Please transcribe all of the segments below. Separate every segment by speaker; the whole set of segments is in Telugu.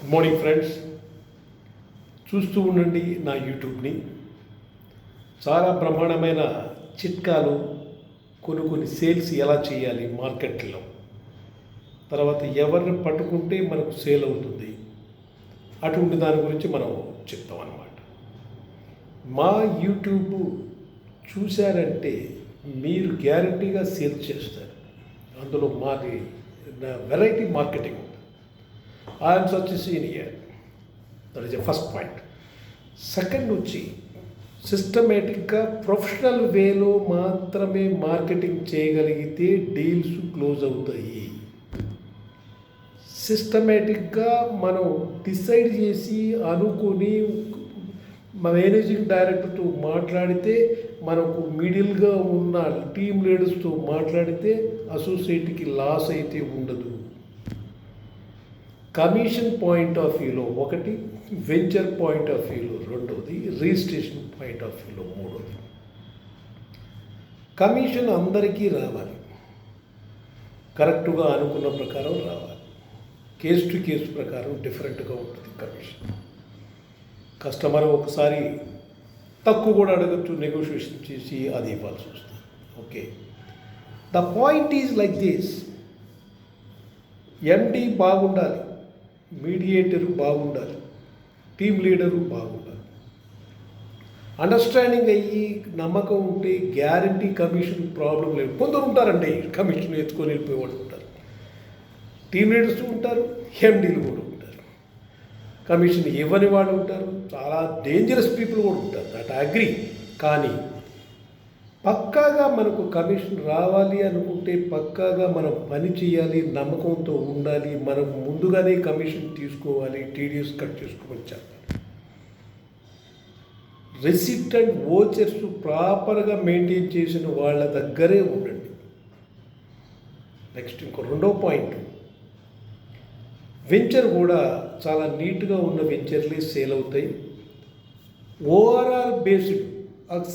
Speaker 1: Good morning friends. చూస్తూ ఉండండి నా యూట్యూబ్ని. చాలా బ్రహ్మాండమైన చిట్కాలు, కొన్ని సేల్స్ ఎలా చేయాలి మార్కెట్లో, తర్వాత ఎవరిని పట్టుకుంటే మనకు సేల్ అవుతుంది, అటువంటి దాని గురించి మనం చెప్తాం అన్నమాట. మా యూట్యూబ్ చూశారంటే మీరు గ్యారంటీగా సేల్ చేస్తారు. అందులో మాది variety marketing. I'm such a senior. That is the first point. Second వచ్చి సిస్టమేటిక్గా ప్రొఫెషనల్ వేలో మాత్రమే మార్కెటింగ్ చేయగలిగితే డీల్స్ క్లోజ్ అవుతాయి. సిస్టమేటిక్గా మనం డిసైడ్ చేసి అనుకుని మేనేజింగ్ డైరెక్టర్తో మాట్లాడితే, మనకు మిడిల్గా ఉన్న టీమ్ లీడర్స్తో మాట్లాడితే అసోసియేట్కి లాస్ అయితే ఉండదు. కమిషన్ పాయింట్ ఆఫ్ వ్యూలో ఒకటి, వెంచర్ పాయింట్ ఆఫ్ వ్యూలో రెండోది, రిజిస్ట్రేషన్ పాయింట్ ఆఫ్ వ్యూలో మూడోది. కమిషన్ అందరికీ రావాలి, కరెక్ట్గా అనుకున్న ప్రకారం రావాలి. కేసు టు కేసు ప్రకారం డిఫరెంట్గా ఉంటుంది కమిషన్. కస్టమర్ ఒకసారి తక్కువ కూడా అడగచ్చు, నెగోషియేషన్ చేసి అది ఇవ్వాల్సి వస్తుంది. Okay, the point is like this. MD బాగుండాలి, మీడియేటరు బాగుండాలి, టీమ్ లీడరు బాగుండాలి. అండర్స్టాండింగ్ అయ్యి నమ్మకం ఉంటే గ్యారంటీ కమిషన్ ప్రాబ్లం లేదు. కొందరు ఉంటారండి కమిషన్ ఎత్తుకొని వెళ్ళిపోయేవాళ్ళు ఉంటారు, టీమ్ లీడర్స్ ఉంటారు, ఎండీలు కూడా ఉంటారు, కమిషన్ ఇవ్వని వాళ్ళు ఉంటారు, చాలా డేంజరస్ పీపుల్ కూడా ఉంటారు. That agree. కానీ పక్కాగా మనకు కమిషన్ రావాలి అనుకుంటే పక్కాగా మనం పని చేయాలి, నమ్మకంతో ఉండాలి, మనం ముందుగానే కమిషన్ తీసుకోవాలి, టీడీఎస్ కట్ చేసుకోమని చెప్పాలి. రిసిప్ట్ అండ్ వోచర్స్ ప్రాపర్గా మెయింటైన్ చేసిన వాళ్ళ దగ్గరే ఉండండి. నెక్స్ట్ ఇంకో రెండో పాయింట్, వెంచర్ కూడా చాలా నీట్గా ఉన్న వెంచర్లే సేల్ అవుతాయి. ORR based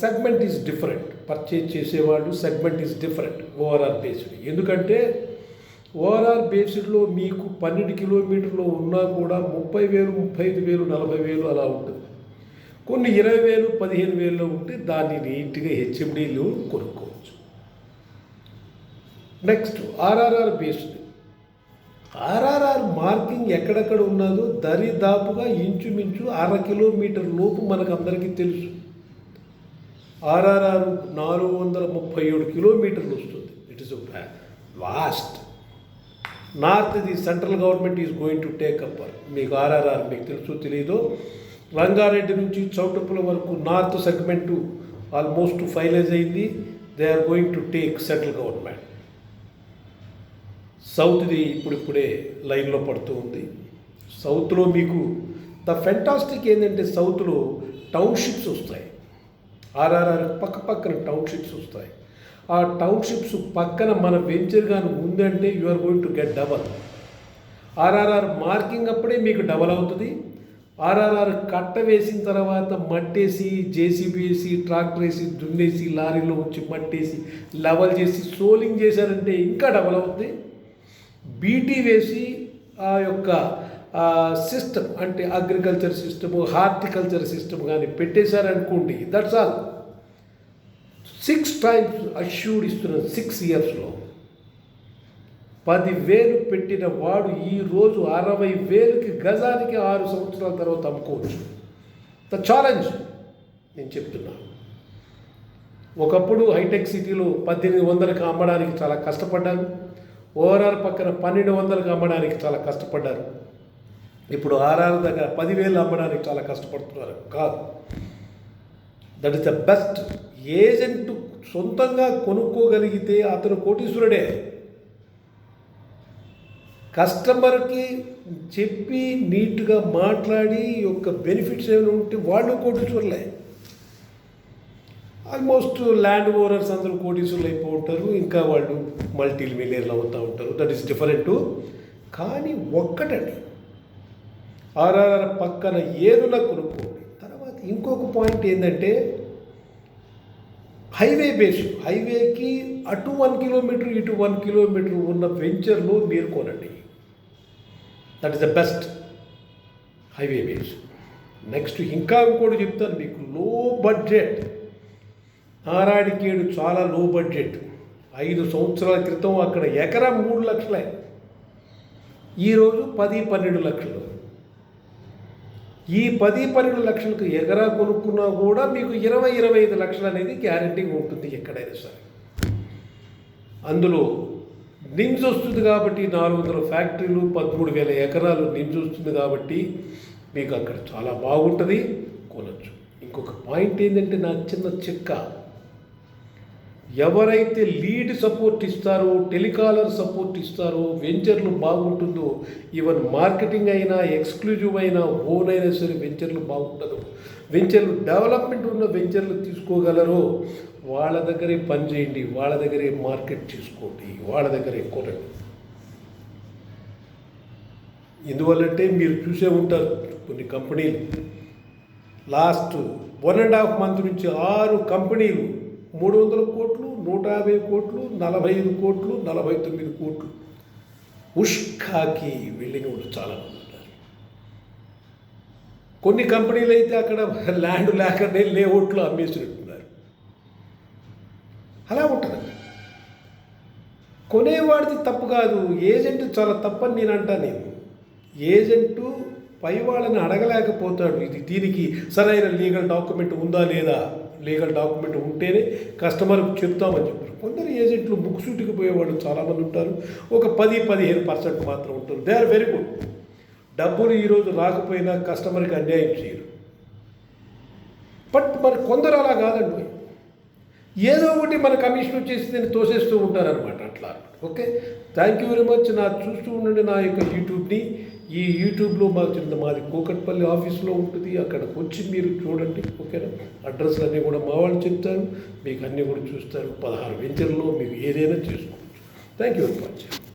Speaker 1: segment is different. Purchase చేసేవాళ్ళు segment is different ORR based. ఎందుకంటే ఓఆర్ఆర్ బేస్డ్లో మీకు 12 కిలోమీటర్లు ఉన్నా కూడా 30,000, 35,000, 40,000 అలా ఉంటుంది. కొన్ని 20,000, 15,000లో ఉంటే దాన్ని నీట్గా హెచ్ఎండీలు కొనుక్కోవచ్చు. Next RRR based. RRR marking ఎక్కడెక్కడ ఉన్నదో దరిదాపుగా ఇంచుమించు 1/2 కిలోమీటర్ లోపు మనకు అందరికీ తెలుసు. ఆర్ఆర్ఆర్ 437 కిలోమీటర్లు వస్తుంది. It is vast. North the central government is going to take up. మీకు ఆర్ఆర్ఆర్ మీకు తెలుసు తెలీదో, రంగారెడ్డి నుంచి చౌటుప్పల వరకు నార్త్ సెగ్మెంటు ఆల్మోస్ట్ ఫైనలైజ్ అయింది. They are going to take central government. సౌత్ది ఇప్పుడిప్పుడే లైన్లో పడుతూ ఉంది. సౌత్లో మీకు ద ఫెంటాస్టిక్ ఏంటంటే సౌత్లో టౌన్షిప్స్ వస్తాయి. ఆర్ఆర్ఆర్ పక్కన టౌన్షిప్స్ వస్తాయి. ఆ టౌన్షిప్స్ పక్కన మన వెంచర్ కానీ ఉందంటే you are going to get double. RRR marking అప్పుడే మీకు డబల్ అవుతుంది. ఆర్ఆర్ఆర్ కట్ట వేసిన తర్వాత మట్టేసి, జేసీబీ వేసి, ట్రాక్టర్ వేసి, దున్నేసి, లారీలో వచ్చి మట్టేసి లెవెల్ చేసి సోలింగ్ చేశారంటే ఇంకా డబల్ అవుతుంది. బీటీ వేసి ఆ యొక్క సిస్టమ్ అంటే అగ్రికల్చర్ సిస్టము, హార్టికల్చర్ సిస్టమ్ కానీ పెట్టేశారనుకోండి, దట్స్ ఆల్. 6 times అష్యూర్డ్ ఇస్తున్నారు 6 yearsలో. 10,000 పెట్టిన వాడు ఈరోజు 60,000కి గజానికి 6 సంవత్సరాల తర్వాత అమ్ముకోవచ్చు. ద ఛాలెంజ్ నేను చెప్తున్నా. ఒకప్పుడు హైటెక్ సిటీలో 1800కి అమ్మడానికి చాలా కష్టపడ్డారు. ఓఆర్ఆర్ పక్కన 1200కి అమ్మడానికి చాలా కష్టపడ్డారు. ఇప్పుడు ఆర్ఆర్ దగ్గర 10,000 అమ్మడానికి చాలా కష్టపడుతున్నారు. కాదు, that is the best. Agent సొంతంగా కొనుక్కోగలిగితే అతను కోటీశ్వరుడే. కస్టమర్కి చెప్పి నీట్గా మాట్లాడి యొక్క బెనిఫిట్స్ ఏమైనా ఉంటే వాళ్ళు కోటీశ్వరులే. ఆల్మోస్ట్ ల్యాండ్ ఓనర్స్ అందరూ కోటీశ్వరులు అయిపో ఉంటారు, ఇంకా వాళ్ళు మల్టీ మిలియనర్లు అవుతూ ఉంటారు. That is different. కానీ ఒక్కటండి, ఆర్ఆర్ఆర్ పక్కన ఏదున్నా కొనుక్కోండి. తర్వాత ఇంకొక పాయింట్ ఏంటంటే హైవే బేస్. హైవేకి అటు 1 కిలోమీటర్ ఇటు 1 కిలోమీటర్ ఉన్న వెంచర్లో మీరు కొనండి. That is the best. Highway base. Next ఇంకా ఇంకోటి చెప్తాను మీకు, లో బడ్జెట్. నారాయణఖేడ్ చాలా లో బడ్జెట్. 5 సంవత్సరాల క్రితం అక్కడ ఎకరా 3 లక్షలే, ఈరోజు 10-12 లక్షలు. ఈ 10-12 లక్షలకు ఎకరా కొనుక్కున్నా కూడా మీకు 20-25 లక్షలు అనేది గ్యారంటీగా ఉంటుంది ఎక్కడైనా సరే. అందులో నిమ్స్ వస్తుంది కాబట్టి 400 ఫ్యాక్టరీలు, 13,000 ఎకరాలు నిమ్స్ వస్తుంది కాబట్టి మీకు అక్కడ చాలా బాగుంటుంది, కొనచ్చు. ఇంకొక పాయింట్ ఏంటంటే, నా చిన్న చిక్క, ఎవరైతే లీడ్ సపోర్ట్ ఇస్తారో, టెలికాలర్ సపోర్ట్ ఇస్తారో, వెంచర్లు బాగుంటుందో, ఈవెన్ మార్కెటింగ్ అయినా, ఎక్స్క్లూజివ్ అయినా, ఓన్ అయినా సరే వెంచర్లు బాగుంటుందో, వెంచర్లు డెవలప్మెంట్ ఉన్న వెంచర్లు తీసుకోగలరో వాళ్ళ దగ్గరే పని చేయండి, వాళ్ళ దగ్గరే మార్కెట్ చేసుకోండి, వాళ్ళ దగ్గరే కొనండి. ఎందువల్లంటే మీరు చూసే ఉంటారు కొన్ని కంపెనీలు లాస్ట్ 1.5 మంత్ నుంచి 6 కంపెనీలు 300 కోట్లు, 150 కోట్లు, 45 కోట్లు, 49 కోట్లు ఉష్కాకి వెళ్ళిన వాళ్ళు చాలామంది ఉన్నారు. కొన్ని కంపెనీలు అయితే అక్కడ ల్యాండ్ లేకనే లేఅవుట్లు అమ్మేసినట్టున్నారు. అలా ఉంటుందండి. కొనేవాడిది తప్పు కాదు, ఏజెంట్ చాలా తప్పని నేను అంటాను. ఏజెంటు పై వాళ్ళని అడగలేకపోతాడు, దీనికి సరైన లీగల్ డాక్యుమెంట్ ఉందా లేదా, లీగల్ డాక్యుమెంట్ ఉంటేనే కస్టమర్కి చెప్తామని చెప్పారు. కొందరు ఏజెంట్లు ముక్కుసూటికి పోయేవాళ్ళు చాలామంది ఉంటారు. ఒక 10-15% మాత్రం ఉంటుంది. They are very good. డబ్బులు ఈరోజు రాకపోయినా కస్టమర్కి అన్యాయం చేయరు. బట్ మరి కొందరు అలా కాదండి, ఏదో ఒకటి మన కమిషన్ వచ్చేసి నేను తోసేస్తూ ఉంటారనమాట. అట్లా okay. Thank you very much. చూస్తూ ఉండండి నా యొక్క యూట్యూబ్ని. ఈ యూట్యూబ్లో మాది కూకట్పల్లి ఆఫీస్లో ఉంటుంది, అక్కడికి వచ్చి మీరు చూడండి. ఓకేనా. అడ్రస్లు అన్నీ కూడా మా వాళ్ళు చెప్తారు, మీకు అన్నీ కూడా చూస్తారు. 16 వెంచర్లో మీకు ఏదైనా చేసుకోవచ్చు. Thank you very much.